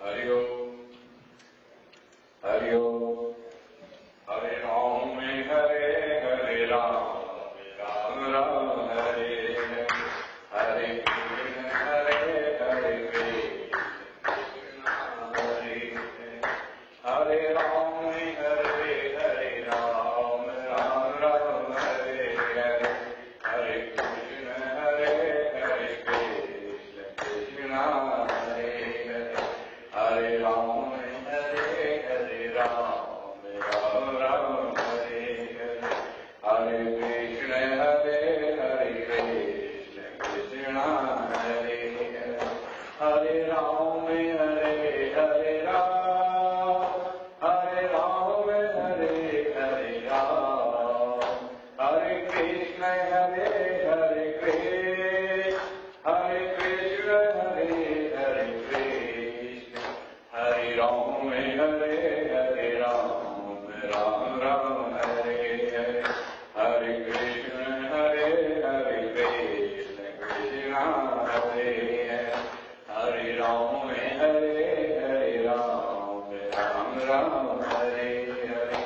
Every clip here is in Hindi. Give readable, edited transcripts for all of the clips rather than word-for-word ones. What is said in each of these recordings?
हरि ओम हरि ओम। हरे राम हरे राम राम राम हरे हरे, हरे कृष्ण हरे कृष्ण हरे हरे राम राम राम हरे हरे, हरे कृष्ण कृष्ण हरे हरे, हरे राम राम राम हरे हरे, हरे कृष्ण कृष्ण हरे हरे, हरे राम हरे राम हरे कृष्ण हरे कृष्ण हरे राम राम राम हरे हरे, हरे कृष्ण कृष्ण हरे हरे, हरे राम राम हरे हरे।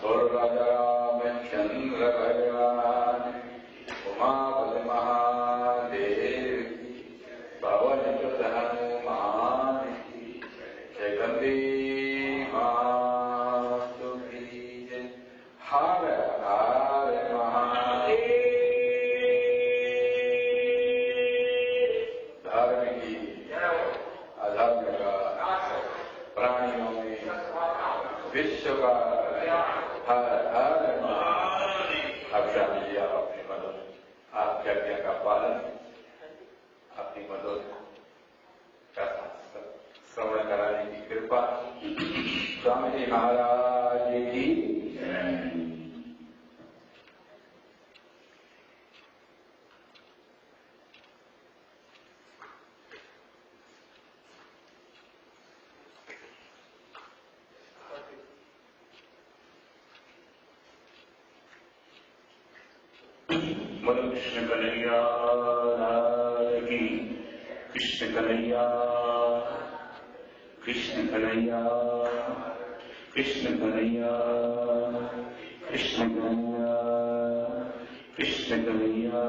बोल राजा रामचंद्र भगवान, उमापति महादेव की, पवन सुत हनुमान की, जगदम्बे मातु की जय। हर हर महादेव। धर्म की, अधर्म का, प्राणियों में विश्व का हर हर महादेव। अच्छा जी, आप अपनी मदद, आपकी आज्ञा का पालन, अपनी मदद का श्रवण कराने की कृपा स्वामी जी महाराज की। बोलो कृष्ण कन्हैया की, कृष्ण कन्हैया, कृष्ण कन्हैया, कृष्ण कन्हैया, कृष्ण कन्हैया, कृष्ण कन्हैया,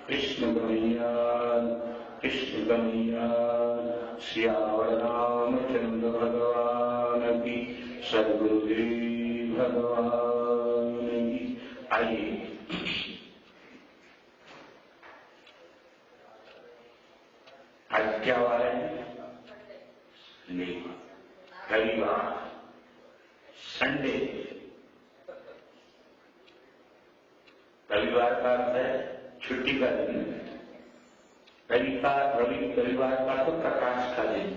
कृष्ण कन्हैया, कृष्ण कन्हैया। श्याम रामचंद्र भगवान की, सद्गुरुदेव भगवान की। आइए आज क्या वार है? रविवार, संडे। रविवार का अर्थ है छुट्टी का दिन। रविवार का तो प्रकाश का दिन।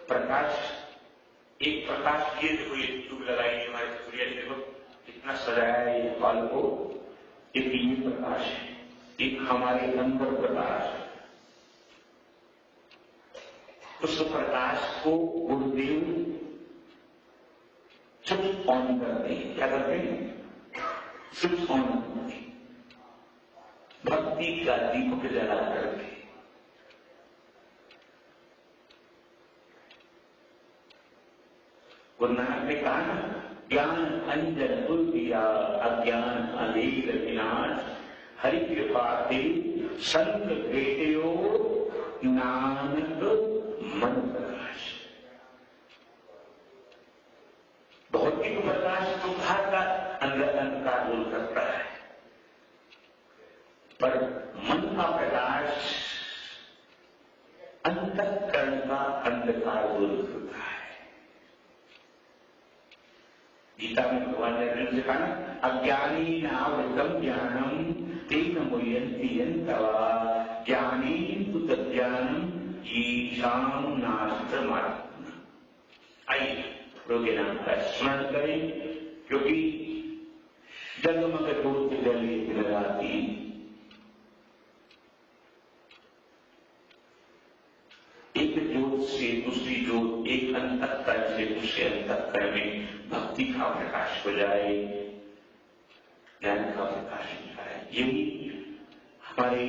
प्रकाश, एक प्रकाश ये देखो, ये ट्यूब लगाई हमारे सूर्य ने, देखो कितना सजाया है ये बाल को। एक ये प्रकाश है, एक हमारे अंदर प्रकाश है। उस प्रकाश को गुरुदेव स्विच ऑन करते हैं। क्या करते हैं? स्विच ऑन करते हैं, भक्ति का दीपक जला करके। गुरु नानक ने कहा ना, ज्ञान अंजन दिया, अज्ञान अंधेर विनाश, हरि कृपा से संत भेटयो नानक मन प्रकाश। भौतिक प्रकाश तो बाहर का अंधकार दूर करता है, पर मन का प्रकाश अंतःकरण का अंधकार दूर करता है। गीता में भगवान ने अर्जुन से कहा ना, अज्ञानी नावृतम ज्ञानम तेन मुह्यन्ति यन्तवा, ज्ञानी तु तज्ज्ञानम ईशान नास्त्रमात्मा। आइए प्रभु के नाम का स्मरण करें, क्योंकि जगमग ज्योत जले लगाती, एक ज्योत से दूसरी ज्योत, एक अंतःकरण से दूसरे अंतःकरण में भक्ति का प्रकाश हो जाए, ज्ञान का प्रकाश हो जाए। यही हमारे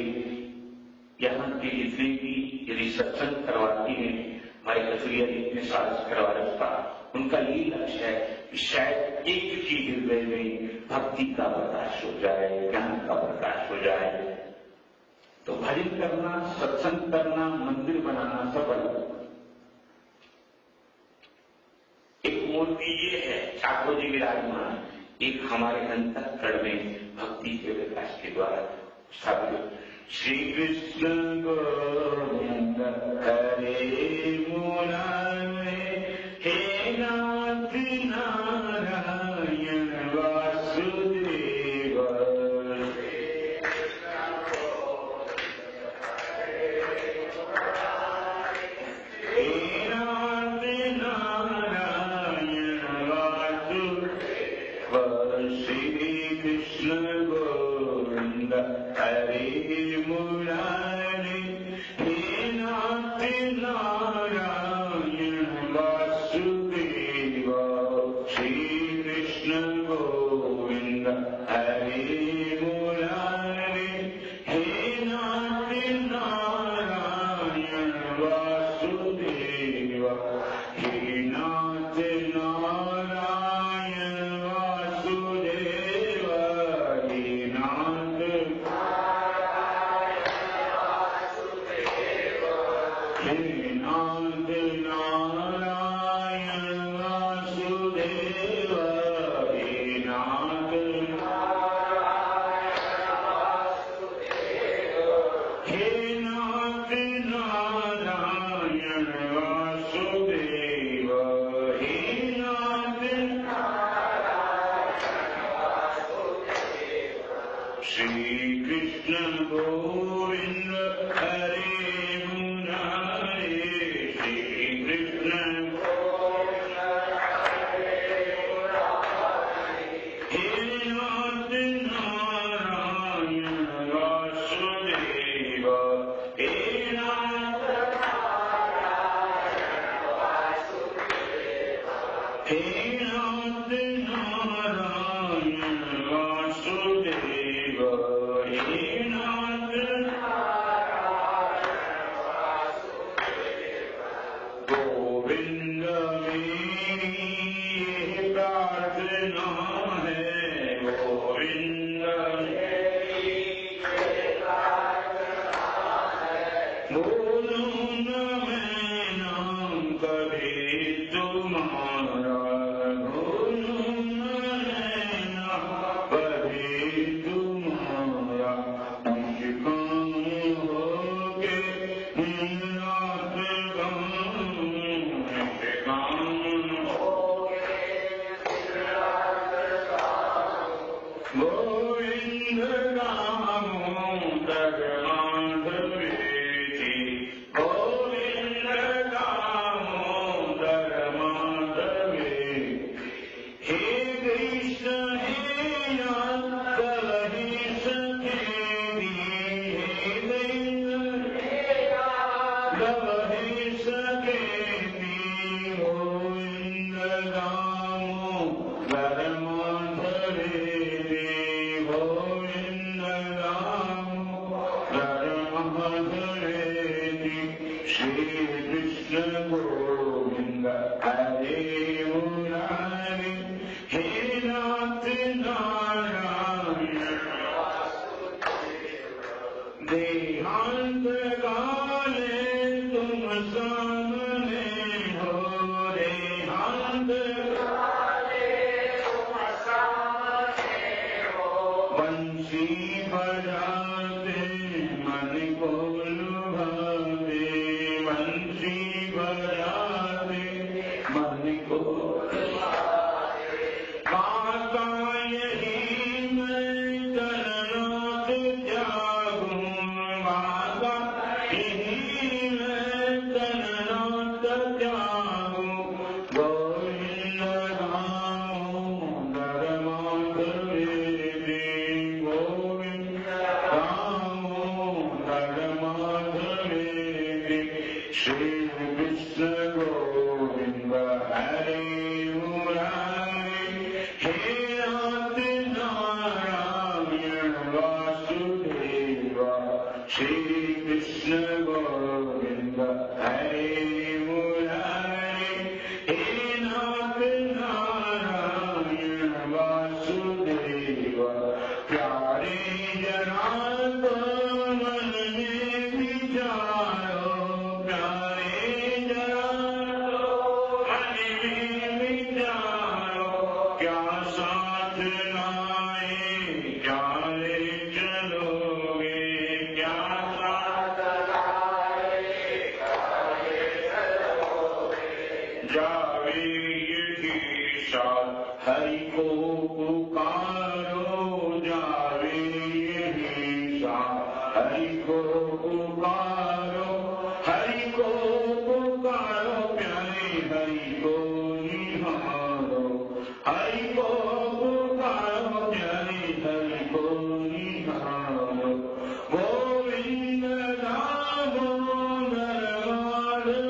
यहाँ के जितने भी यदि सत्संग करवाती हैं, हमारे कचरिया जितने साधक करवा रखा, उनका यही लक्ष्य है कि शायद एक ही हृदय में भक्ति का प्रकाश हो जाए, ज्ञान का प्रकाश हो जाए। तो भजन करना, सत्संग करना, मंदिर बनाना सब अलग। एक मूर्ति ये है ठाकुर जी विराजमान, एक हमारे अंतःकरण में भक्ति के विकास के द्वारा स्थापित। श्री कृष्ण गोविंद हरे मुरारे, हे नाथ नारायण वासुदेव। जावे यही साथ हरि को पुकारो जावे यही साथ हरि को पुकारो प्यारे हरि को निहारो हरि को पुकारो प्यारे हरि को निहारो गोविंद रामो नरवाड़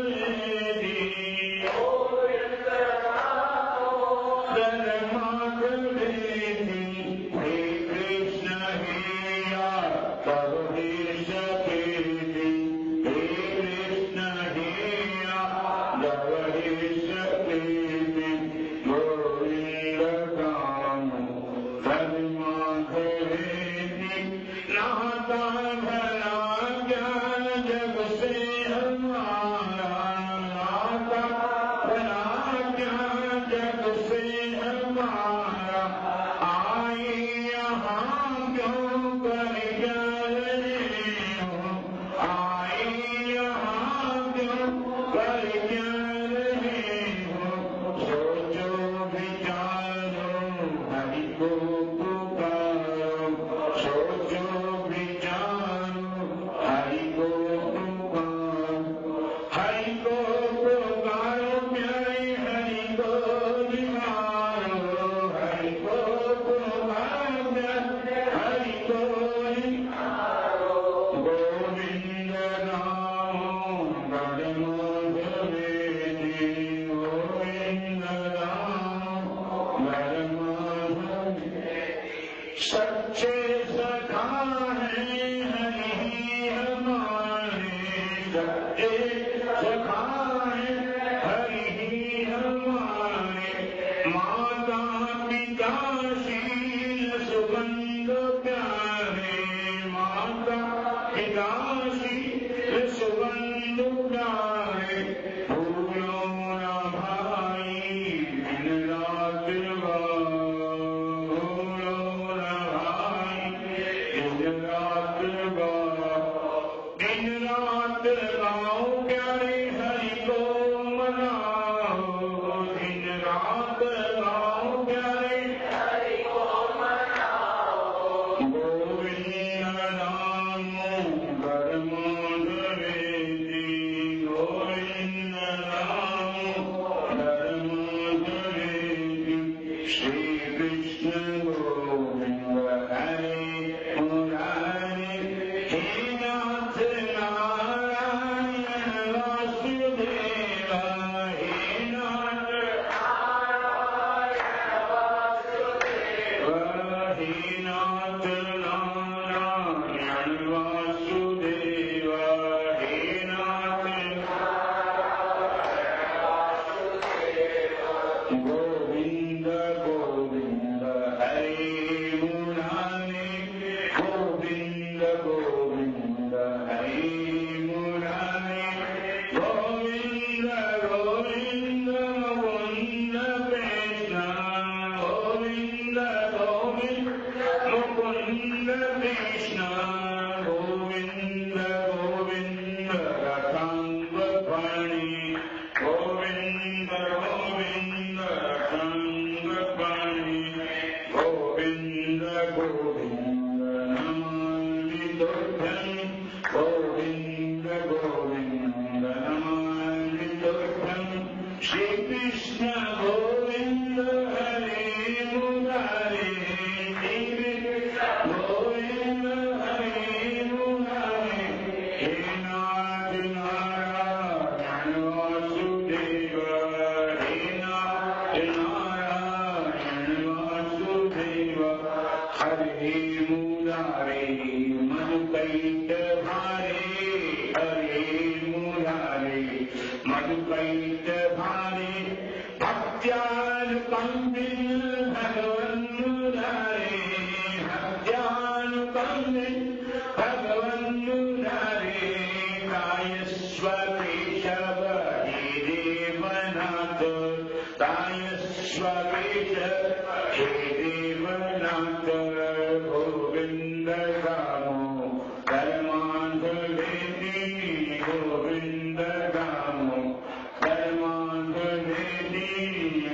Govinda Gamo, Dharma Dharma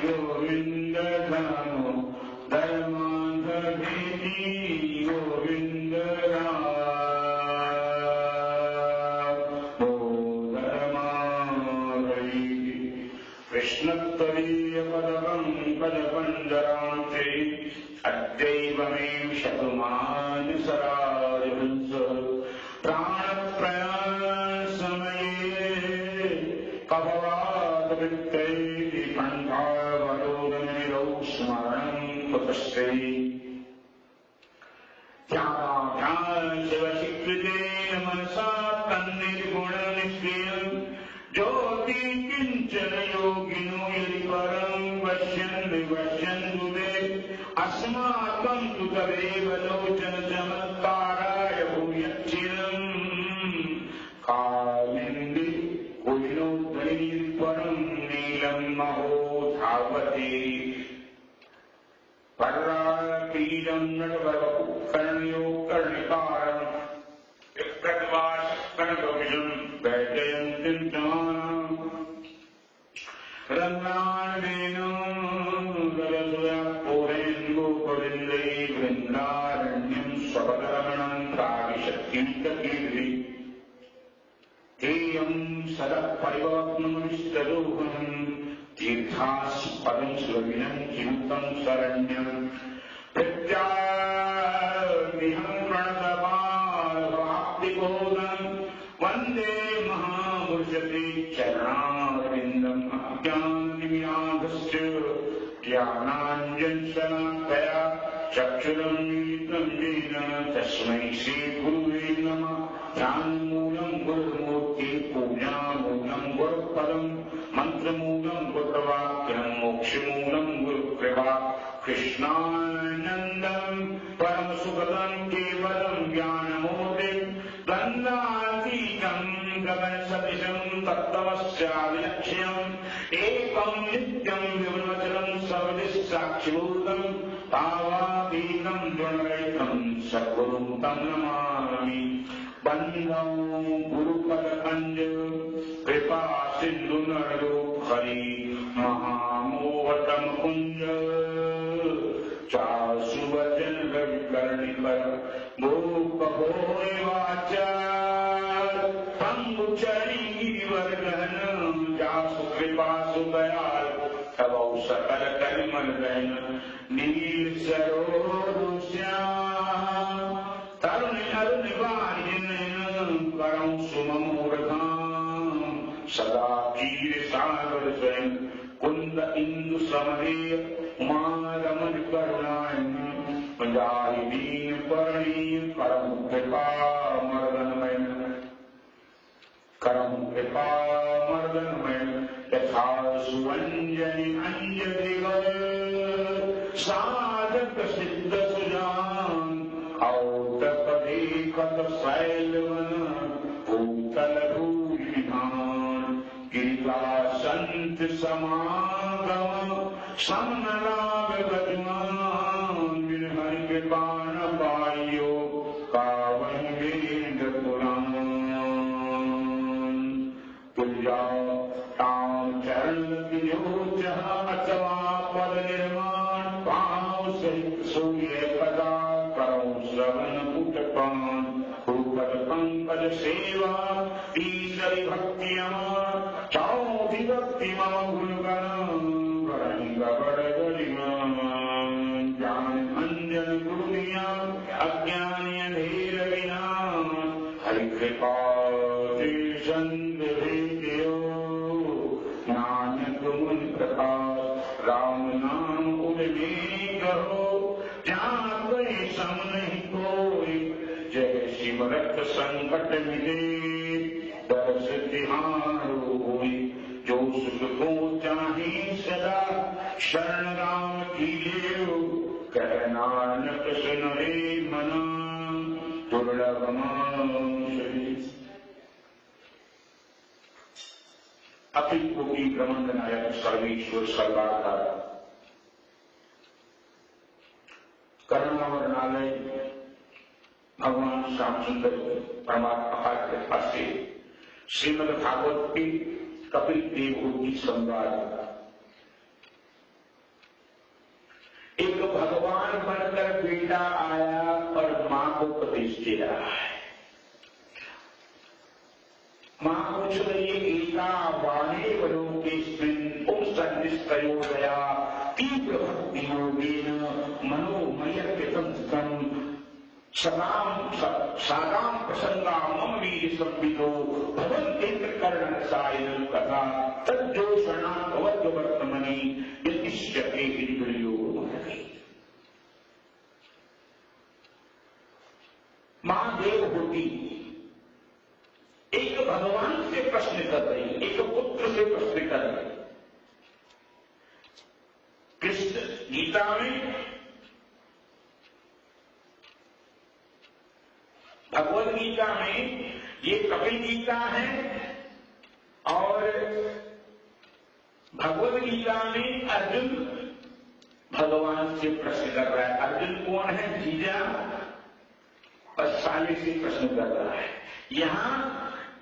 Govind धामो धर्मांधी Govind कृष्णत्वरीय पदकं पदपंजरांते अद्यैवमेव शतमान सराजहंस प्राणप्रयासमये कभवाद वित्तैः पन्थावरोदननिरौ स्मरणं कुतस्ते शिवशीकृतेन मनसा तन्निर्गुणनिष्क्रियम् ज्योति किंचन योगिनो यदि परं पश्यन् पश्यन्तु ते अस्माकं तु तदेव लोचन चमत्काराय भूयच्छिरम् कालिन्दी कुलिनोद्वैर्परं नीलं महो धावति पर्रापीडं नटवरकुकर्ण्यो कर्णिकारम् विप्रतिभाषकर्णकविजं वैजयन्तीं समानाम् रङ्गाणवेन रजसुयापूरेन्दुगोविन्दै वृन्दारण्यं स्वपदरमणं प्राविशत्कीर्तकीर्ति तेयं सदः परिवर्तनमिष्टरूपम् तीर्थास्पदं सुरविनं चिन्तं शरण्यम् प्रत्यानिहं प्रणतपालवाप्तिबोधम् वन्दे महापुरुषते चरणारविन्दम् अज्ञाननिमिनाथस्य ज्ञानाञ्जनशलाकया चक्षुरुन्मीलितं येन तस्मै श्रीगुरुवे नमः ज्ञानमूलं गुरुमूर्ति पूजामूलं गुरुपदम् मंत्रमूलं गुरुवाक्यं मोक्षमूलं गुरुकृपा कृष्णानन्दं परमसुखदं केवलं ज्ञानमूर्तिं गन्धातीतं गगनसदृशं तत्त्वमस्यादिलक्ष्यम् एकं नित्यं विमलचलं सर्वदिक्साक्षिभूतं भावातीतं गुणरहितं सद्गुरुं तं नमामि। बन्धं गुरुपदकञ्ज कृपा सिंधु नरो हरि महामोहतम कुंज चासुवचन रविकर्णिकर भूपभोय वाचा पंगुचरी वर्धन जासु कृपा सुदयाल तब सकल कलिमल बहन नील सरोरुष्याम तरुण अरुण वारिन करम सुमूर्धाम सदा कीर सागर स्वयं कुंद इंदु समदेय उमारमन करुणायन पंजाहि दीन परणीय करम कृपा मर्दनमय यथा सुवंजनि अंजदिगर साधक सिद्ध सुजान औतपदे कत शैलवन भूतल भूमिधान गिरिजा संत समागम समनलाग गजमान बिन हरि कृपा न पाइयो कावहि वेद पुराण तुझाओ ताम चरण विजोचः अथवा पद निर्माण भाव सहित सूर्य पदा करो श्रवण पुटपान भूपद पंकज सेवा ईश्वरी भक्तियां चौधि भक्ति मम गुणगण बड़ गरिमा ज्ञान अंजन गुरुनिया अज्ञानी अंधेर विना हरि कृपा नानक मुनि प्रकाश राम नाम उड़ने कहो जहाँ कोई सम नहीं कोई जय शिव रख संकट मिले दर्श ध्यान होई जो सुख को चाहे सदा शरण राम की ले कह नानक सुन रे मना दुर्लभ मानुष अखिल कोटि ब्रह्मांड नायक सर्वेश्वर सर्वाधार करुणावरणालय भगवान श्यामसुंदर परमात्मा के पास से श्रीमद् भागवत की कपिल देव की संवाद बेटा आया और मां को उपदेश दे रहा है। मां पूछ रही है, गीता वाणे वलोकेस्मिन् पुंसन्निष्ठयोदया तीव्र भक्ति योगेन मनोमयर्पितं सादाम प्रसंगा मम वीर संविदो भवन्तेन्द्र कर्णरसायन कथा तज्जोषणावद्वर्तमनि यतिष्यते इंद्रियो। मां देवहूति एक भगवान से प्रश्न कर रही, एक पुत्र से प्रश्न कर रही। कृष्ण गीता में, भगवद गीता में, ये कपिल गीता है और भगवद गीता में अर्जुन भगवान से प्रश्न कर रहा है। अर्जुन कौन है? जीजा और साले से प्रश्न कर रहा है। यहां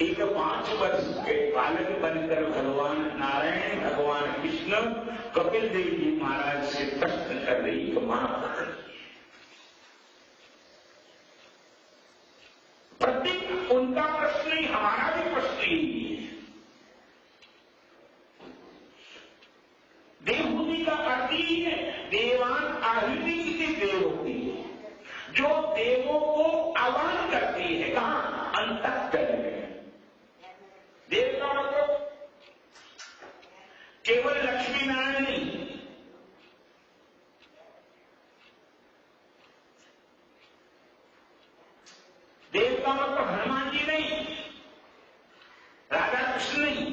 एक 5 वर्ष के बालक बनकर भगवान नारायण, भगवान कृष्ण कपिल देव जी महाराज से प्रश्न कर रही तो मां प्रत्येक उनका प्रश्न ही हमारा भी प्रश्न ही है। देवहूति का अर्थ ही है देवान आहुति की देवहूति, जो देवों को आह्वान करती है। कहां? अंतःकरण में। देव का मतलब केवल लक्ष्मी नारायण नहीं, देव का मतलब हनुमान जी नहीं, राधा कृष्ण नहीं।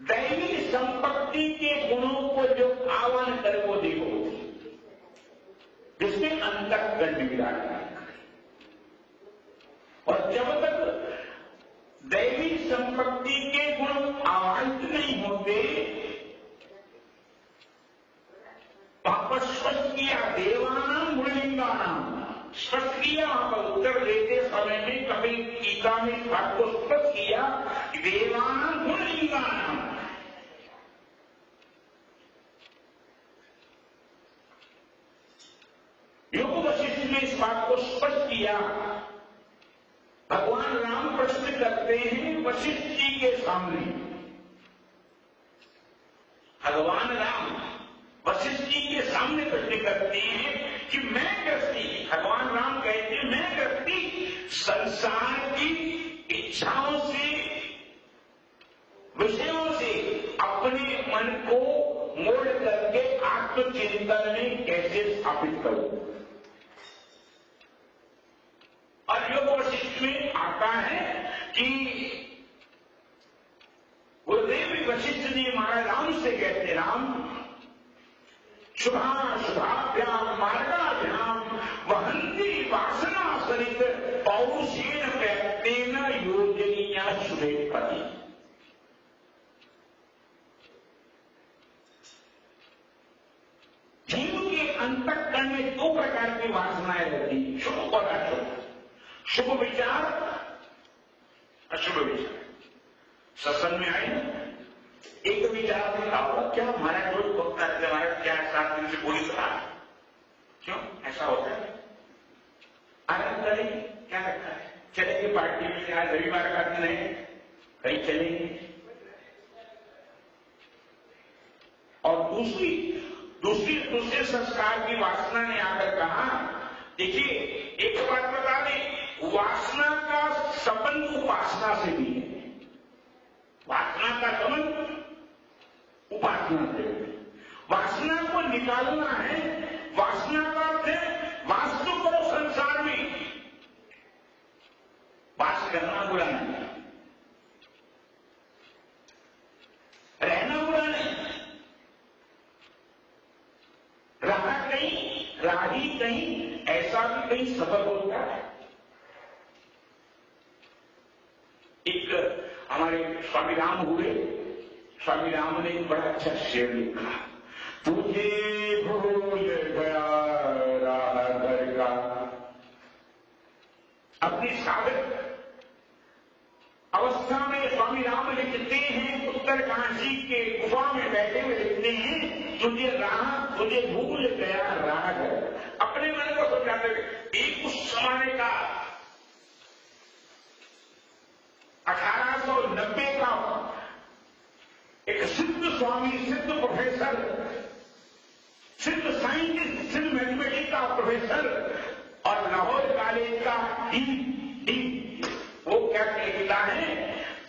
दैवी संपत्ति के गुणों को जो आह्वान करे वो देव होती, जिसमें अंतःकरण विराट है। और जब तक दैवी संपत्ति के गुण आवाहित नहीं होते, वहां पर स्पष्ट किया देवानाम गुणलिंगानाम, स्पष्ट किया। वहां पर उत्तर देते समय में कपिल गीता में बात को स्पष्ट किया, देवानाम गुणलिंगानाम। योग वशिष्ठ ने इस बात को स्पष्ट किया। भगवान राम प्रश्न करते हैं वशिष्ठ जी के सामने। भगवान राम वशिष्ठ जी के सामने प्रश्न करते हैं कि मैं गृहस्थी, भगवान राम कहते हैं मैं गृहस्थी संसार की इच्छाओं से, विषयों से अपने मन को मोड़ करके आत्मचिंतन में कैसे स्थापित करूं। और योग वशिष्ठ में आता है कि गुरुदेव वशिष्ठ जी महाराज राम से कहते, राम शुभाभ्याम मार्गाभ्याम वहंती वासना सरित पौरुषेण व्यक्तेन योजनीया शुभे पति। जीव के अंतःकरण में 2 प्रकार की वासनाएं रहती, शुभ और अशुभ। शुभ विचार, अशुभ विचार। सत्संग में आए एक विचार में होगा, क्या हमारा रोज भक्ता है, हमारा क्या 7 दिन से पूरी तरह, क्यों ऐसा होता है? आनंद करें, क्या रखा है? चलेंगे पार्टी में, आज रविवार का दिन है, कहीं चलेंगे। और दूसरे संस्कार की वासना ने आकर कहा, देखिए एक बात बता दें, वासना का संबंध उपासना से भी है। वासना का संबंध उपासना से है। वासना को निकालना है। वासना का अर्थ है वास तो करो संसार में, वास करना बुरा नहीं, रहना बुरा नहीं। राही कहीं ऐसा भी कहीं सफल होता है। एक हमारे स्वामी राम हुए, स्वामी राम ने एक बड़ा अच्छा शेर लिखा, तुझे भूल गया राह घर का। अपनी साधक अवस्था में स्वामी राम लिखते हैं, उत्तरकाशी के गुफा में बैठे हुए लिखते हैं, तुझे भूल गया राग। अपने मन को समझाते हुए एक उस समय का 1890 का एक सिद्ध स्वामी, सिद्ध प्रोफेसर, सिद्ध साइंटिस्ट, सिद्ध मैथमेटिक्स का प्रोफेसर और लाहौर कॉलेज का डीन, वो क्या लिखता है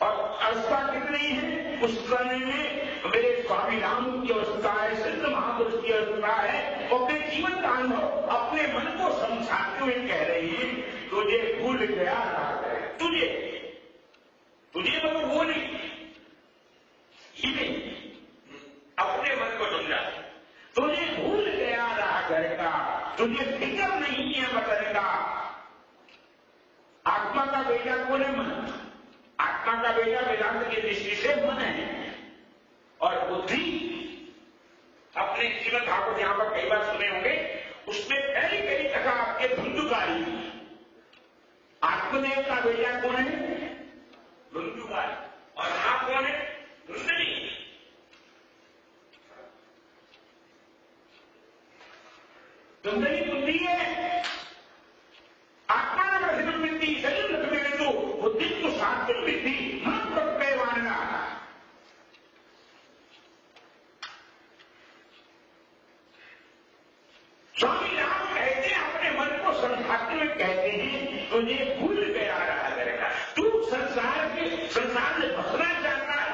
और अवस्था कितनी है उस समय में मेरे स्वामी राम की अवस्था है, सिद्ध महापुरुष की अवस्था है। अपने जीवन का अनुभव अपने मन को समझाते हुए कह रहे हैं, तुझे भूल गया राग है। तुझे मतलब वो नहीं, ये नहीं, अपने मन को समझा। तुझे भूल गया राग का, तुझे फिक्र नहीं है वतन का। आत्मा का बेटा कौन है? मन। आत्मा का बेटा वेदांत की दृष्टि से मन है और बुद्धि अपने जीवन भागवत यहां पर कई बार सुने होंगे, उसमें पहली पहली कथा आपके धुंधुकारी। आत्मदेव का बेटा कौन है? धुंधुकारी। और आप कौन है? धुंधली। धुंधली बुद्धि है। आत्मा न विद्धि शरीर बिंदु बुद्धि को शांति विद्धि मन प्रत्यय मानना। स्वामी राम कहते हैं, अपने मन को समझाते हुए कहते हैं, तुझे भूल गया रहा करेगा। तू संसार में बसना चाहता है,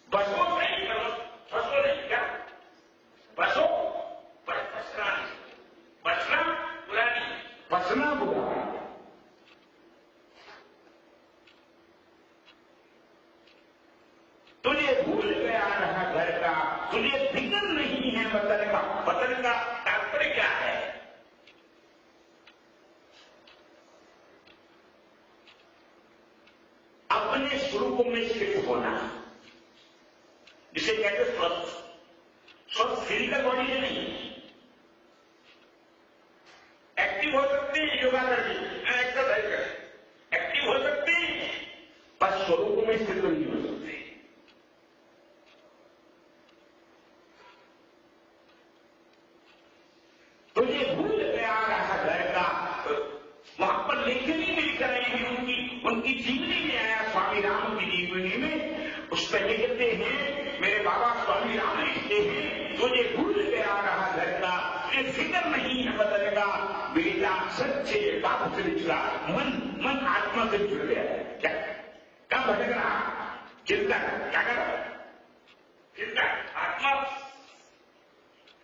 बसो नहीं करो, बसो नहीं क्या बसो, पर बसना नहीं। बसना बुरा नहीं, बसना बुरा। तुझे भूल गया रहा घर का, तुझे फिक्र नहीं है वतन का। वतन का तात्पर्य क्या है? अपने स्वरूप में स्थित होना, जिसे कहते स्वस्थ। स्वस्थ फिजिकल बॉडी से नहीं, एक्टिव हो सकते हैं योगा करके, एक्सरसाइज कर एक्टिव हो सकते हैं, पर स्वरूप में स्थित नहीं हो सकते। तुझे भूल गया रहा घर का, वहां पर लेखनी मिलकर आई है उनकी जीवनी में आया, स्वामी राम की जीवनी में। उस पर लिखते हैं, मेरे बाबा स्वामी राम लिखते हैं, तुझे भूल गया रहा घर का, तुझे फिक्र नहीं है वतन का। बेटा सच्चे बाप से बिछड़ा, मन आत्मा से जुड़ गया है। क्या क्या भटक रहा? चिंता क्या कर रहा? चिंता। आत्मा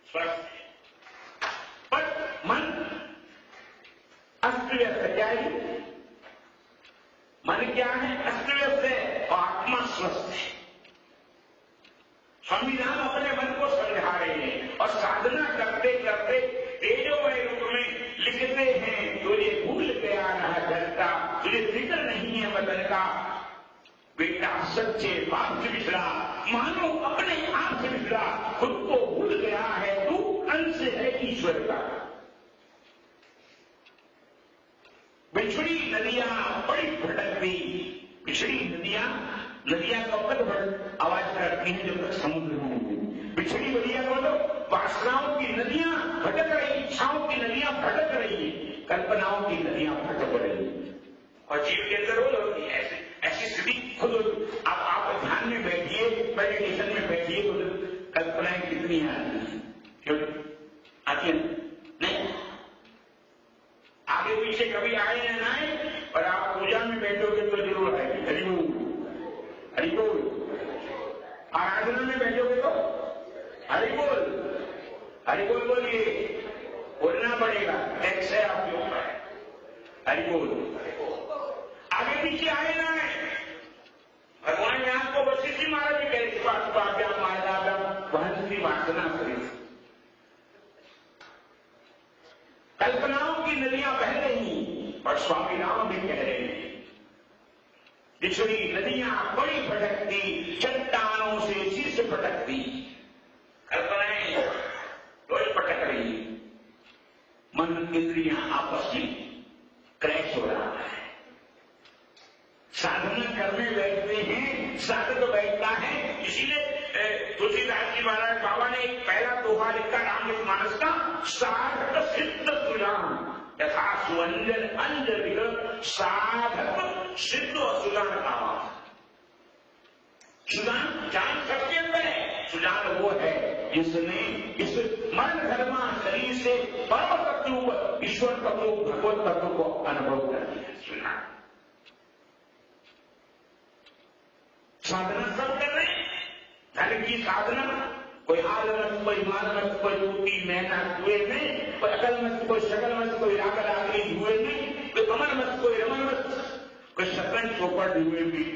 स्वस्थ, पर मन अस्त व्यस्त। क्या है? मन क्या है? अस्त व्यस्त है और आत्मा स्वस्थ है। स्वामी राम अपने मन को समझा रहे हैं और साधना करते करते तेजोमय रूप में लिखते हैं, तुझे भूल गया रहा घर का, तुझे फिक्र नहीं है वतन का। बेटा सच्चे बाप से बिछड़ा, मानो अपने आप से बिछड़ा, खुद को भूल गया है, तू अंश है ईश्वर का। बिछड़ी नदियां बड़ी भटकती, बिछड़ी नदियां कब तक आवाज करती हैं? जब तक समुद्र होंगे। बिछड़ी नदियां बोलो, वासनाओं की नदियां भटक रही, इच्छाओं की नदियां भटक रही, कल्पनाओं की नदियां भटक रही, और जीव के अंदर रोज होती है ऐसी स्थिति। खुद आप ध्यान में बैठिए, मेडिटेशन में बैठिए, तो कल्पनाएं कितनी आती हैं? क्यों आती है? नहीं, आगे पीछे कभी आए या ना आए, पर आप पूजा में बैठोगे तो जरूर आएगी। हरिबोल हरिबोल। आराधना में बैठोगे तो हरिबोल हरिबोल बोलिए, बोलना पड़ेगा, टैक्स है आपके ऊपर। हरिबोल। आगे पीछे आए ना आए, भगवान ने आपको वशिष्ठ जी महाराज भी कहे, वहन की वासना करें। कल्पनाओं की नदियां बह रही, और स्वामी राम भी कह रहे हैं, बिछड़ी नदियां बड़ी भटकती, चट्टानों से शीर्ष भटकती, कल्पनाएं रोज भटक रही, मन इंद्रियां आपस में क्रैश हो रहा है। साधना करने बैठते हैं, साधक बैठता तुलसीदास जी महाराज बाबा ने एक पहला दोहा लिखा रामचरितमानस का, साधक सिद्ध सुजान यथा सुअंजन अंजन साधक सिद्ध और सुजान का। सुजान जान सबके अंदर है, सुजान वो है जिसने इस मन धर्मा शरीर से परम तत्व ईश्वर तत्व भगवत तत्व को अनुभव कर लिया। सुजान साधना सब कर रहे हैं, धन की साधना, कोई आलमत, कोई मालमत, कोई रोटी मैना कुएं में, कोई अकल मत, कोई शकल मत, कोई रागल आगली धुएं में, कोई अमर मत, कोई रमन मत, कोई शतरंज चौपड़ धुएं में,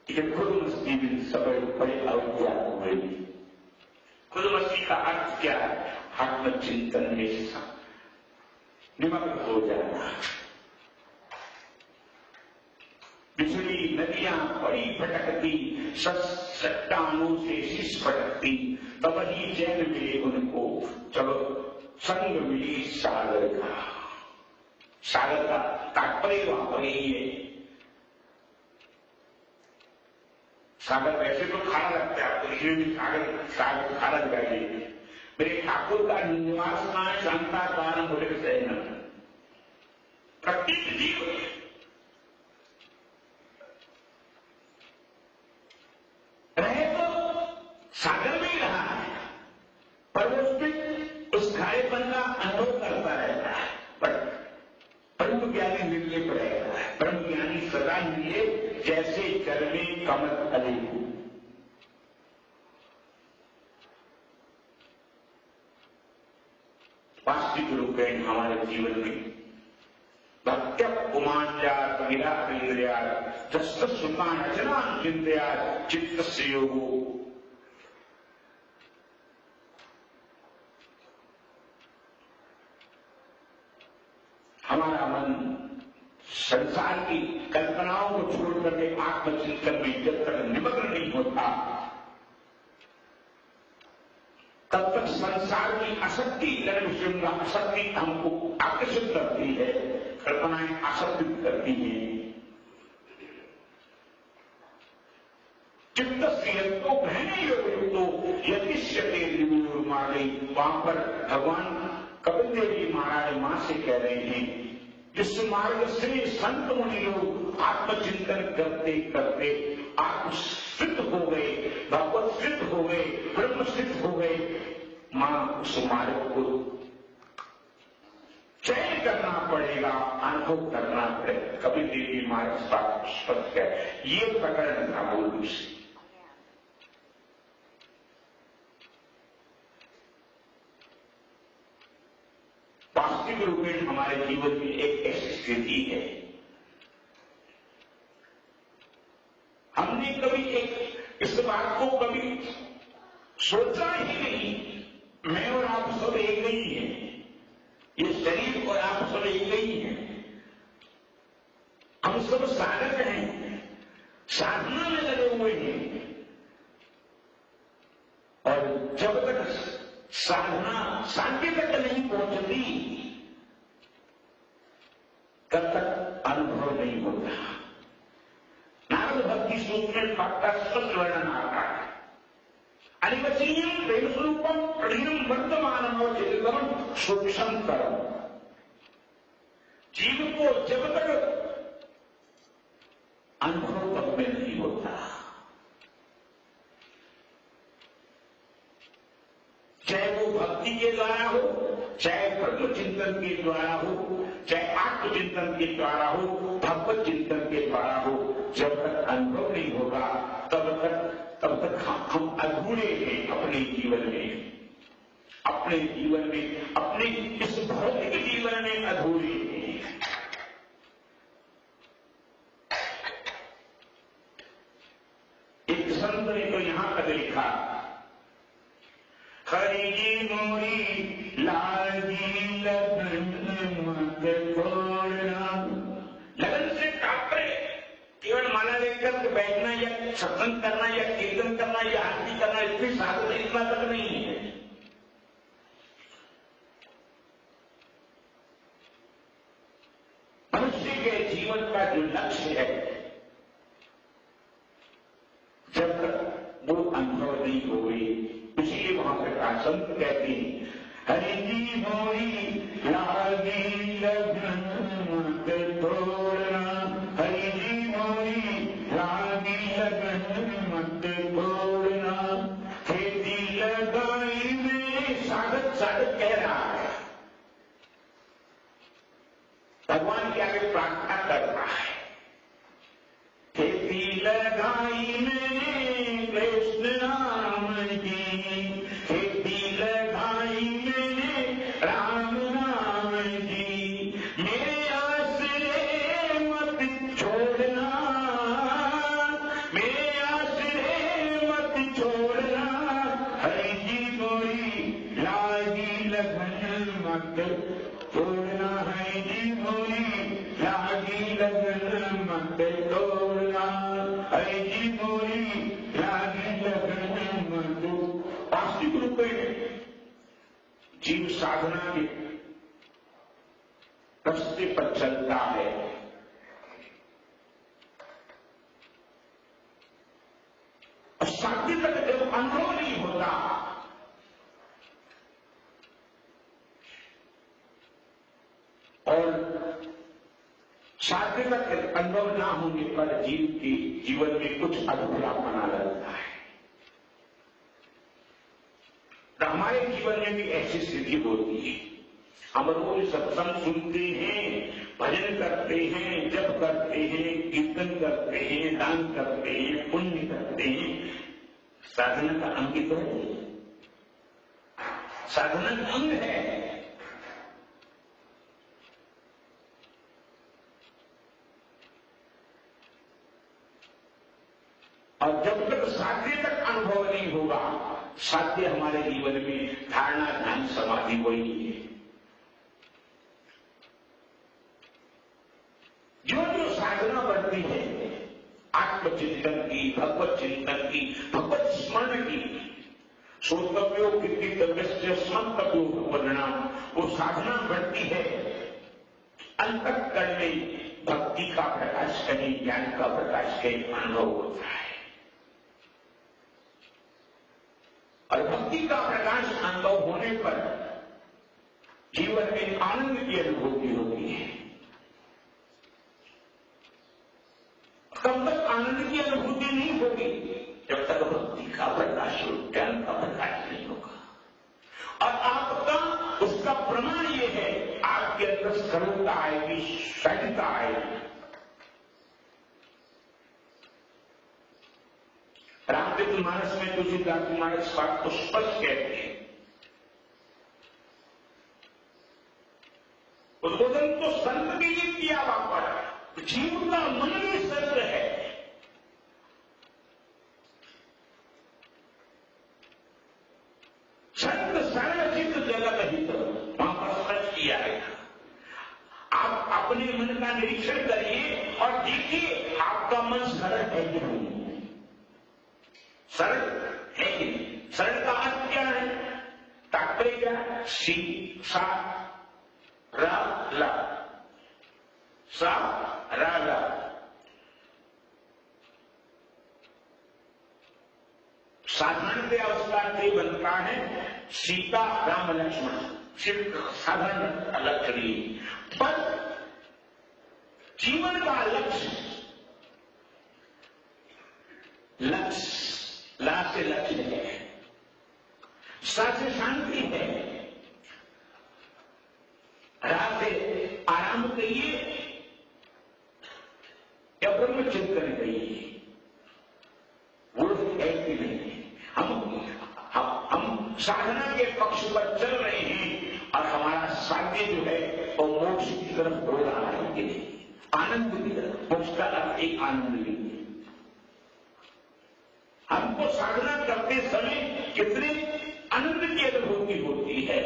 ये खुद मस्ती भी सब बड़े अज्ञात हुए। खुद मस्ती का अर्थ क्या है? आत्मचिंतन में निमग्न हो जाना। बिजली नदियां बड़ी भटकती, चट्टानों से शीश भटकती, तब ही चैन मिले उनको, चलो संग मिली सागर का। सागर का तात्पर्य वहां पर यही है। सागर वैसे तो खारा लगता है, आपको इसलिए भी सागर खारा दिखाई। मेरे ठाकुर का निवास कहाँ है? शांताकार मुझे सहना। प्रत्येक जीव रहे तो सागर में ही रहा है, पर वो उसमें उस खारेपन का अनुभव करता रहता है। पर ब्रह्म ज्ञानी निर्लिप्त रहेगा। ब्रह्म ज्ञानी सदा लिए जैसे जल में कमल फले। वास्तविक रूप में हमारे जीवन में भक्त्य उमान्यात निराक्रियात जस्त सुखान अचनान चिंतयात चित्त से योगो। हमारा मन संसार की कल्पनाओं को छोड़ करके आत्मचिंतन में जब तक निमग्न नहीं होता, तब तक संसार की आसक्ति, आसक्ति हमको आकर्षित करती है, कल्पनाएं आसक्तित करती हैं। चित्त तो कहने योग्य तो यतिष्यते निर्माणे। वहां पर भगवान कपिल देव जी महाराज मां से कह रहे हैं, जिस मार्ग से संत मुनि लोग आत्मचिंतन करते करते आत्मसिद्ध हो गए, भगवत सिद्ध हो गए, ब्रह्म सिद्ध हो गए, मां उस मार्ग को चयन करना पड़ेगा, अनुभव करना पड़ेगा। कपिल देव जी महाराज स्पष्ट है। ये प्रकरण था मूल रूप से। वास्तविक रूप में हमारे जीवन में एक ऐसी स्थिति है, हमने कभी इस बात को कभी सोचा ही नहीं, मैं और आप सब एक नहीं है, ये शरीर और आप सब एक नहीं है, हम सब साधक हैं, साधना में लगे हुए हैं। और जब तक साधना शांति तक नहीं पहुंचती, तब तक अनुभव नहीं होता। नारद भक्ति सूत्र में का स्पष्ट वर्णन आता है। अनिवचनीयम प्रेम स्वरूपम प्रधीनम वर्तमानम और चेतनम सूक्ष्म करम। जीव को जब तक अनुभव तक में नहीं होता, चाहे वो भक्ति के द्वारा हो, चाहे ब्रह्म चिंतन के द्वारा हो, चाहे आत्मचिंतन के द्वारा हो, भगवत चिंतन के द्वारा हो, जब तक अनुभव नहीं होगा तब तक हम अधूरे हैं अपने जीवन में, अपने इस भौतिक जीवन में अधूरे हैं। एक संत ने तो यहां तक लिखा, हरि जी मोरी लाल जी लगन मत छोड़ना। लगन से तात्पर्य केवल माला लेकर बैठना या सत्संग करना या कीर्तन करना या आरती करना, इसमें साधना इतना तक नहीं है। मनुष्य के जीवन का जो लक्ष्य है, जब तक वो अनुभव प्रतीक हो गई। इसलिए वहां पर संत कहते हैं हरि जी मोई लागी लगन मत तोड़ना, हरि जी मोई लागी लगन मत तोड़ना, खेती लगाई में साधक साधक कह रहा है, भगवान के आगे प्रार्थना कर रहा है। खेती लगाई मैंने कृष्ण राम जी, खेती लगाई मैंने राम राम जी, मेरे आसरे मत छोड़ना, मेरे आसरे मत छोड़ना, हरि जी मोरी लागी लगन मत तोड़ना, हरि जी मोरी लागी लगन मत तोड़ना, हरि जी मोरी लागी लगन मत। वास्तविक रूप में जीव साधना के रास्ते पर चलता है, और साध्य तक जब अनुभव नहीं होता और साध्य तक अनुभव ना होने पर जीव के जीवन में कुछ अधूरापना लगता है। तो हमारे जीवन में भी ऐसी स्थिति होती है, हम रोज सत्संग सुनते हैं, भजन करते हैं, जप करते हैं, कीर्तन करते हैं, दान करते हैं, पुण्य करते हैं, साधना का अंग तो है, साधना का अंग है। और जब तक साध्य तक अनुभव नहीं होगा, साध्य हमारे जीवन में धारणा ध्यान समाधि वही है। जो जो साधना बढ़ती है आत्मचिंतन की, भगवत चिंतन की, भगवत स्मरण की, श्रोतव्यो कीर्तितव्यस्य स्मर्तव्यो परिणाम, वो साधना बढ़ती है। अंतःकरण में भक्ति का प्रकाश कहीं, ज्ञान का प्रकाश कहीं अनुभव होता है, और भक्ति का प्रकाश अनुभव होने पर जीवन में आनंद की अनुभूति होती है। तब तक आनंद की अनुभूति नहीं होगी जब तक भक्ति का प्रकाश और ज्ञान का प्रकाश नहीं होगा। और आपका उसका प्रमाण ये है, आपके अंदर सरलता आएगी, सहजता आएगी। रामचरित मानस में तुलसीदास महाराज इस बात को स्पष्ट कहते हैं, उद्बोधन तो संत के लिए किया वहां पर, जीव का मन भी संत है। संत सरल चित्त जगत हित, वहां पर स्पष्ट किया है। आप अपने मन का निरीक्षण करिए और देखिए आपका मन सरल है कि नहीं। सरल है कि नहीं? सरल का अर्थ क्या है? तात्पर्य क्या है? सी सा रा ला, सा रा ला। साधारण अवस्था से बनता है सीता राम लक्ष्मण, सिर्फ साधारण लक्ष्मी। पर जीवन का लक्ष्य ला से लक्ष्य है, सा से शांति है, रा से आराम कहिए या ब्रह्म चिंतन कहिए, वो है कि नहीं। हम साधना के पक्ष पर चल रहे हैं और हमारा साध्य जो है वो मोक्ष की तरफ हो रहा है कि नहीं, आनंद की तरफ। मोक्ष का अर्थ एक आनंद भी है। हमको साधना करते समय कितने आनंद की अनुभूति होती है,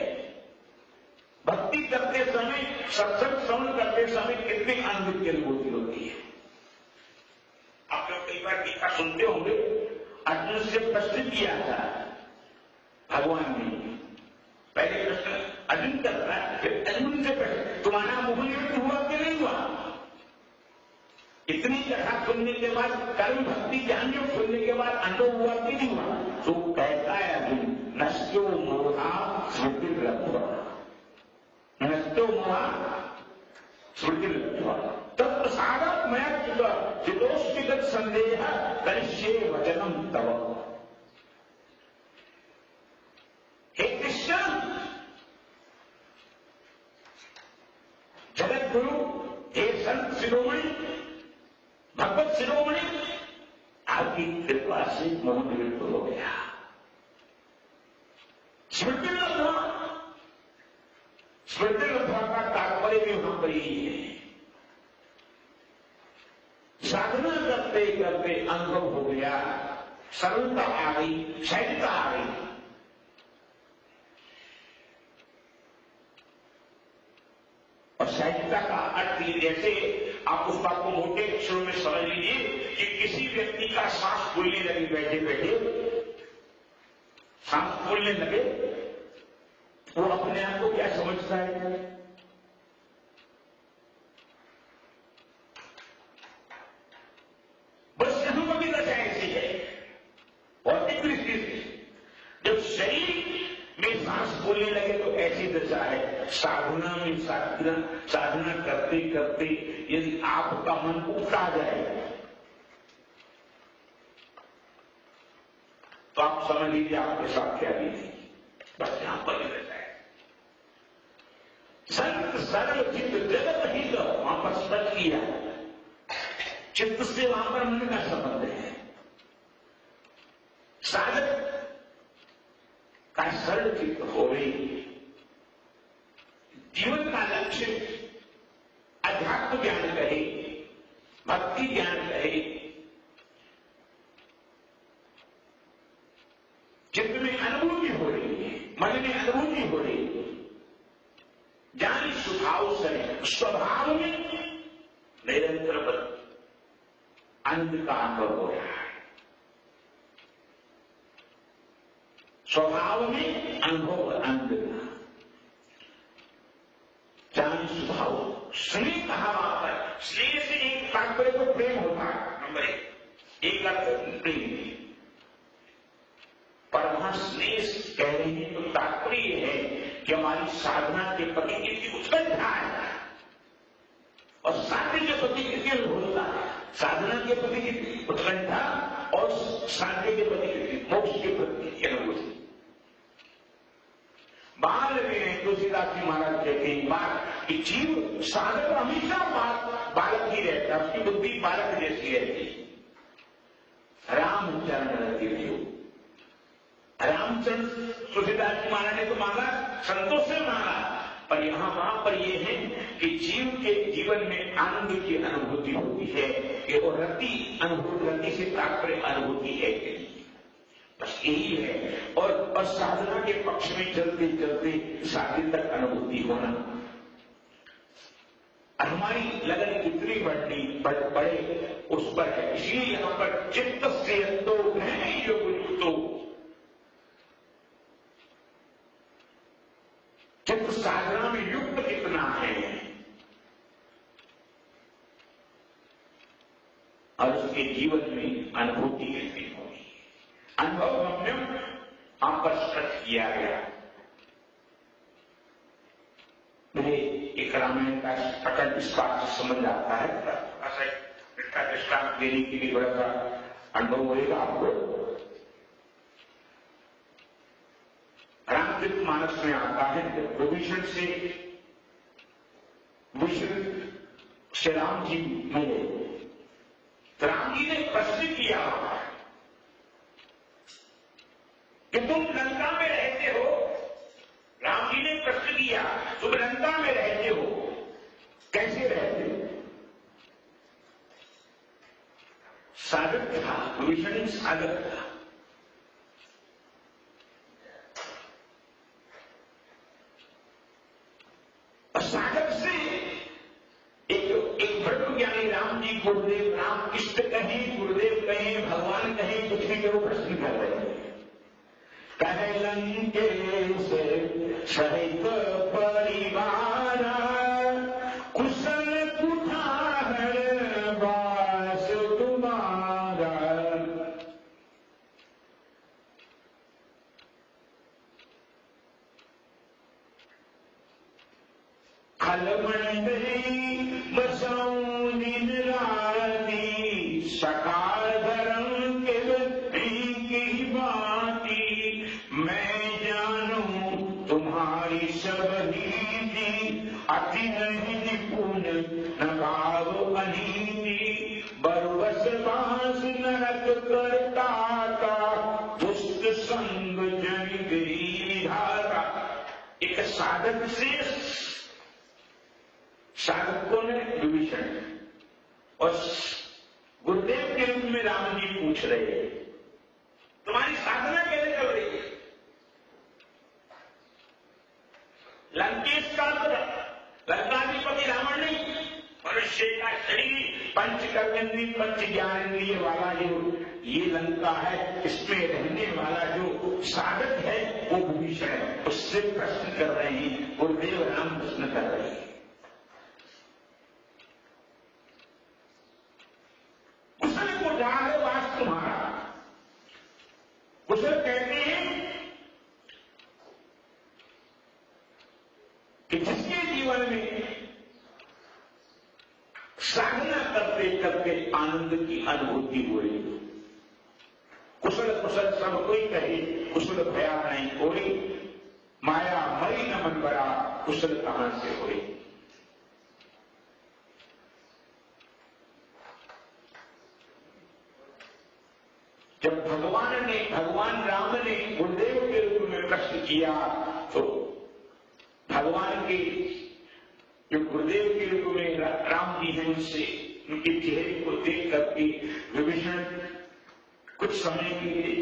भक्ति करते समय, सत्संग श्रवण करते समय कितने आनंद की अनुभूति होती है। आप लोग कई बार गीता सुनते होंगे, अर्जुन से प्रश्न किया था भगवान ने, पहले प्रश्न अर्जुन करता है, फिर अर्जुन से प्रश्न, तुम्हारा मोह युद्ध हुआ कि नहीं हुआ। इतनी कथा सुनने के बाद, कर्म भक्ति ज्ञान योग सुनने के बाद अनुभव हुआ कि नहीं हुआ? जो कहता है अर्जुन, नष्टो मोहा स्मृतिर्लब्ध्वा, नष्टो मोहा स्मृतिर्लब्ध्वा तत्र साधक मया चितोष्टिगत संदेह करिष्ये वचनम तव। हे कृष्ण, जगत गुरु, हे संत शिरोमणि, भगवत शिरोमणि, आपकी कृपा से मोह निवृत्त हो गया। स्मृति लब्ध्वा, स्मृति लब्ध्वा का तात्पर्य भी वहां पर यही है। साधना करते करते अनुभव हो गया, सरलता आ गई, सहजता आ गई। और सहजता का अर्थ जैसे आप उस बात को मोटे अक्षरों में समझ लीजिए कि किसी व्यक्ति का सांस फूलने लगे, बैठे बैठे सांस फूलने लगे, वो अपने आप को क्या समझता है? बस यहां पर भी दशा ऐसी है। भौतिक दृष्टि से जब शरीर में सांस फूलने लगे तो ऐसी दशा है। साधना में साधना करते करते यदि आपका मन उठा जाए तो आप समझ लीजिए आपके साथ क्या बीती। बस यहां पर ही रहता है। संत सरल चित्त जगत ही तो वहां पर स्पष्ट किया, चित्त से वहां पर मन का संबंध है। साधक का सरल चित्त हो गई। जीवन का लक्ष्य अध्यात्म ज्ञान कहे, भक्ति ज्ञान कहे, चित्त में अनुभूति हो रही है, मन में अनुभूति हो रही है, ज्ञान स्वभाव से स्वभाव में निरंतर आनंद का अनुभव हो रहा है। स्वभाव में अनुभव आनंद का ज्ञान स्वभाव। स्नेह कहा वहां पर, स्नेह से एक तात्पर्य तो प्रेम होता है, नंबर एक अर्थ प्रेम। पर वहां स्नेह कह रहे हैं तो तात्पर्य है कि हमारी साधना के प्रति कितनी उत्कंठा है और साधना के प्रति कितनी अनुभूता है। साधना के प्रति कितनी उत्कंठा और साधना के प्रति कितनी, मोक्ष के प्रति कितनी अनुभूति। बाल में तुलसीदास जी महाराज कहते हैं बात कि जीव साधक हमेशा बालक ही रहता, उसकी बुद्धि बालक जैसी रहती। रामचरण रति रहो, रामचंद्र तुलसीदास जी महाराज ने तो मांगा, संतों से मांगा, पर यहां वहां पर यह है कि जीव के जीवन में आनंद की अनुभूति होती है कि वो रति अनुभूति, रति से तात्पर्य अनुभूति है कि बस यही है। और साधना के पक्ष में चलते चलते साधन तक अनुभूति होना। हमारी लगन कितनी बड़े उस पर है। इसलिए यहां पर चित्त से तो युक्तो, चित्त साधना में युक्त कितना है और उसके जीवन में अनुभूति कितनी होगी। अनुभव हमने आपस स्पष्ट किया गया। मुझे एक रामायण का प्रकट इस बात से समझ आता है, थोड़ा सा इसका दृष्टांत देने के लिए बड़ा सा अनुभव होगा आपको। रामचरित मानस में आता है जब विभीषण से राम जी मिले, राम जी ने प्रश्न किया कि तुम लंका में रहते हो। राम जी ने प्रश्न किया तुम लंका में रहते हो, कैसे रहते हो? साधक था, विभीषण साधक था। और साधक से एक ब्रह्मज्ञानी राम जी गुरुदेव, राम इष्ट कहें, गुरुदेव कहें, भगवान कहें, कुछ भी वो प्रश्न कर रहे हैं। कहे लंकेश सहित परिवार कुशल कुठार वास तुम्हारा। खलमंडली बसाऊं दिन राती, सखा धर्म की बाती, मैं जानूं तुम्हारी सब नीति, अति नहीं निपुण न भाव अनीति, बरबस बास नरक करता का, दुष्ट संग जन गई धारा। एक साधक से साधकों ने विभीषण और गुरुदेव के रूप में राम जी पूछ रहे हैं, तुम्हारी साधना कैसे चल रही है? लंकेश का लंकाधिपति रावण नहीं, मनुष्य का शरीर पंच कर्मेंद्रिय पंच ज्ञानेंद्रिय वाला जो ये लंका है, इसमें रहने वाला जो साधक है वो विभीषण है। उससे प्रश्न कर रहे हैं, गुरुदेव राम प्रश्न कर रहे हैं। कुशल को जा है वास तुम्हारा। कुशल कहते हैं कि जिसके जीवन में साधना करते करते आनंद की अनुभूति हुई, कुशल कुशल सब कोई कहे, कुशल भया नहीं कोई, माया मई न मन बड़ा, कुशल कहां से हुई। जब भगवान राम ने गुरुदेव के रूप में प्रश्न किया, तो भगवान के जो गुरुदेव के रूप में राम जी हैं, उससे उनके चेहरे को देख करके विभीषण कुछ समय के लिए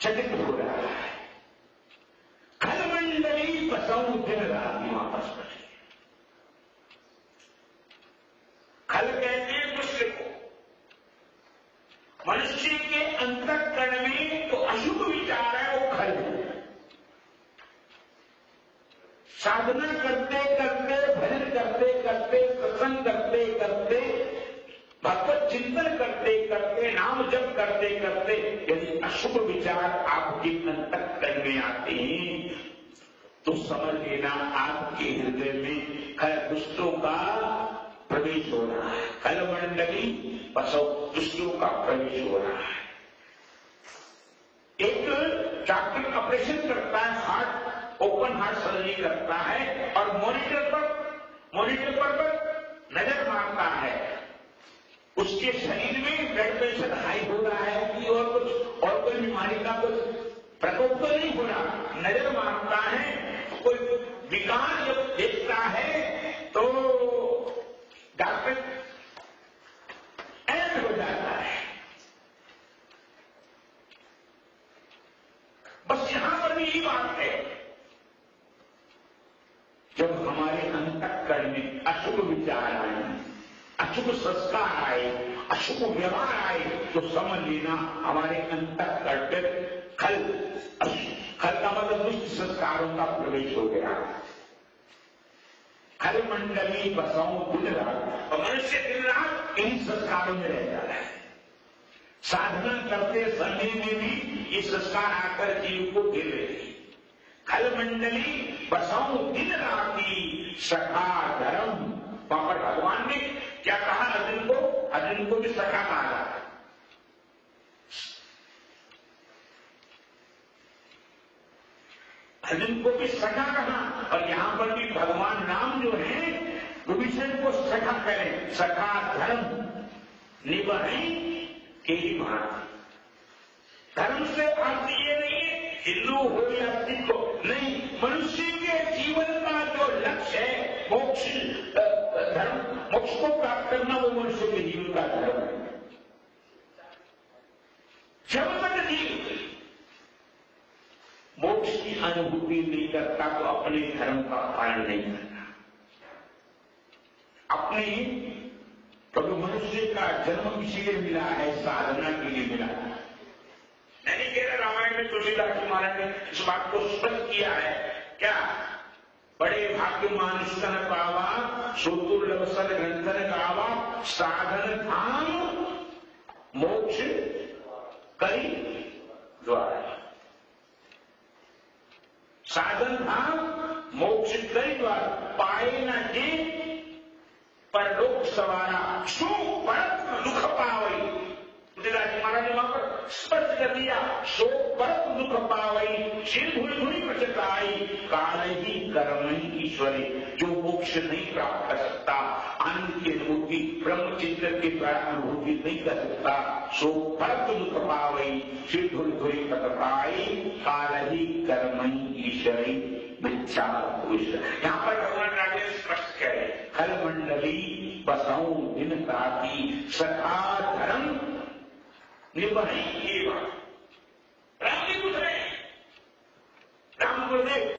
चकित हो रहा है। खलमंडली बसाऊं दिन रात वापस बचे। खल कहते हैं दूसरे को। मनुष्य के अंतःकरण में तो अशुभ विचार है, वो खल है। साधना करते करते, भजन करते करते, सत्संग करते करते, भगवत चिंतन करते करते, नाम जप करते करते, यदि अशुभ विचार आपके अंतःकरण में आते हैं तो समझ लेना आपके हृदय में खल दुष्टों का प्रवेश हो रहा है। खलमंडली बसो, दुष्टों का प्रवेश हो रहा है। एक डॉक्टर ऑपरेशन करता है, हार्ट ओपन हार्ट सर्जरी करता है और मॉनिटर पर नजर मारता है। उसके शरीर में ब्लड प्रेशर हाई हो रहा है कि और कुछ और कोई बीमारी का कुछ प्रकोप तो नहीं हो रहा। नजर मारता है, कोई विकार जब देखता है तो डॉक्टर ऐड हो जाता है। बस यहां पर भी यही बात है, जब हमारे अंतःकरण में अशुभ विचार आए, अशुभ संस्कार आए, अशुभ व्यवहार आए, तो समझ लेना हमारे अंतःकरण पर खल का मतलब दुष्ट संस्कारों का प्रवेश हो गया। खल मंडली बसाऊं दिन रात, और मनुष्य दिन रात इन संस्कारों में रह जाता है। साधना करते समय में भी ये संस्कार आकर जीव को घेर रहे हैं। खलमंडली बसाऊं दिन राती, सखा धर्म। वहां पर भगवान ने क्या कहा अर्जुन को? अर्जुन को भी सखा कहा। अर्जुन को भी सखा कहा, और यहां पर भी भगवान राम जो है विभीषण को सखा करें। सखा धर्म निभाएं के ही भांति। धर्म से अर्थ ये नहीं है हिंदू हो या सिख हो, नहीं। मनुष्य के जीवन का जो लक्ष्य है मोक्ष, धर्म, मोक्ष को प्राप्त करना, वो मनुष्य के जीवन का धर्म है। जब तक जीव मोक्ष की अनुभूति नहीं करता तो अपने धर्म का पालन नहीं करता। अपने क्योंकि मनुष्य का जन्म इसीलिए मिला है, साधना के लिए मिला है। नहीं कह रहे, रामायण में तुलसीदास जी महाराज ने इस बात को स्पष्ट किया है। क्या? बड़े भाग्यमान स्तन पावा, सोतुर्लभ सर ग्रंथन गावा, साधन धाम मोक्ष करी द्वार। साधन धाम मोक्ष कई बार पाए न जे परलोक सवारा शो परत दुख पावई। तुलसीदास महाराज ने वहां पर स्पष्ट कर दिया, शो परत दुख पावई शिर धुई धुई प्रचत आई काल ही कर्म ही ईश्वरी। जो मोक्ष नहीं प्राप्त कर सकता, आनंद की अनुभूति ब्रह्म चिंतन के द्वारा अनुभूति नहीं कर सकता, सो परत दुख पावई शिर धुई धुई प्रचत आई काल ही कर्म ही ईश्वरी मिथ्या पुरुष। यहाँ पर भगवान राजे स्पष्ट कहे, खल मंडली बसऊ दिन राती सखा धर्म निबहि एवं। राम जी पूछ रहे हैं, राम गुरुदेव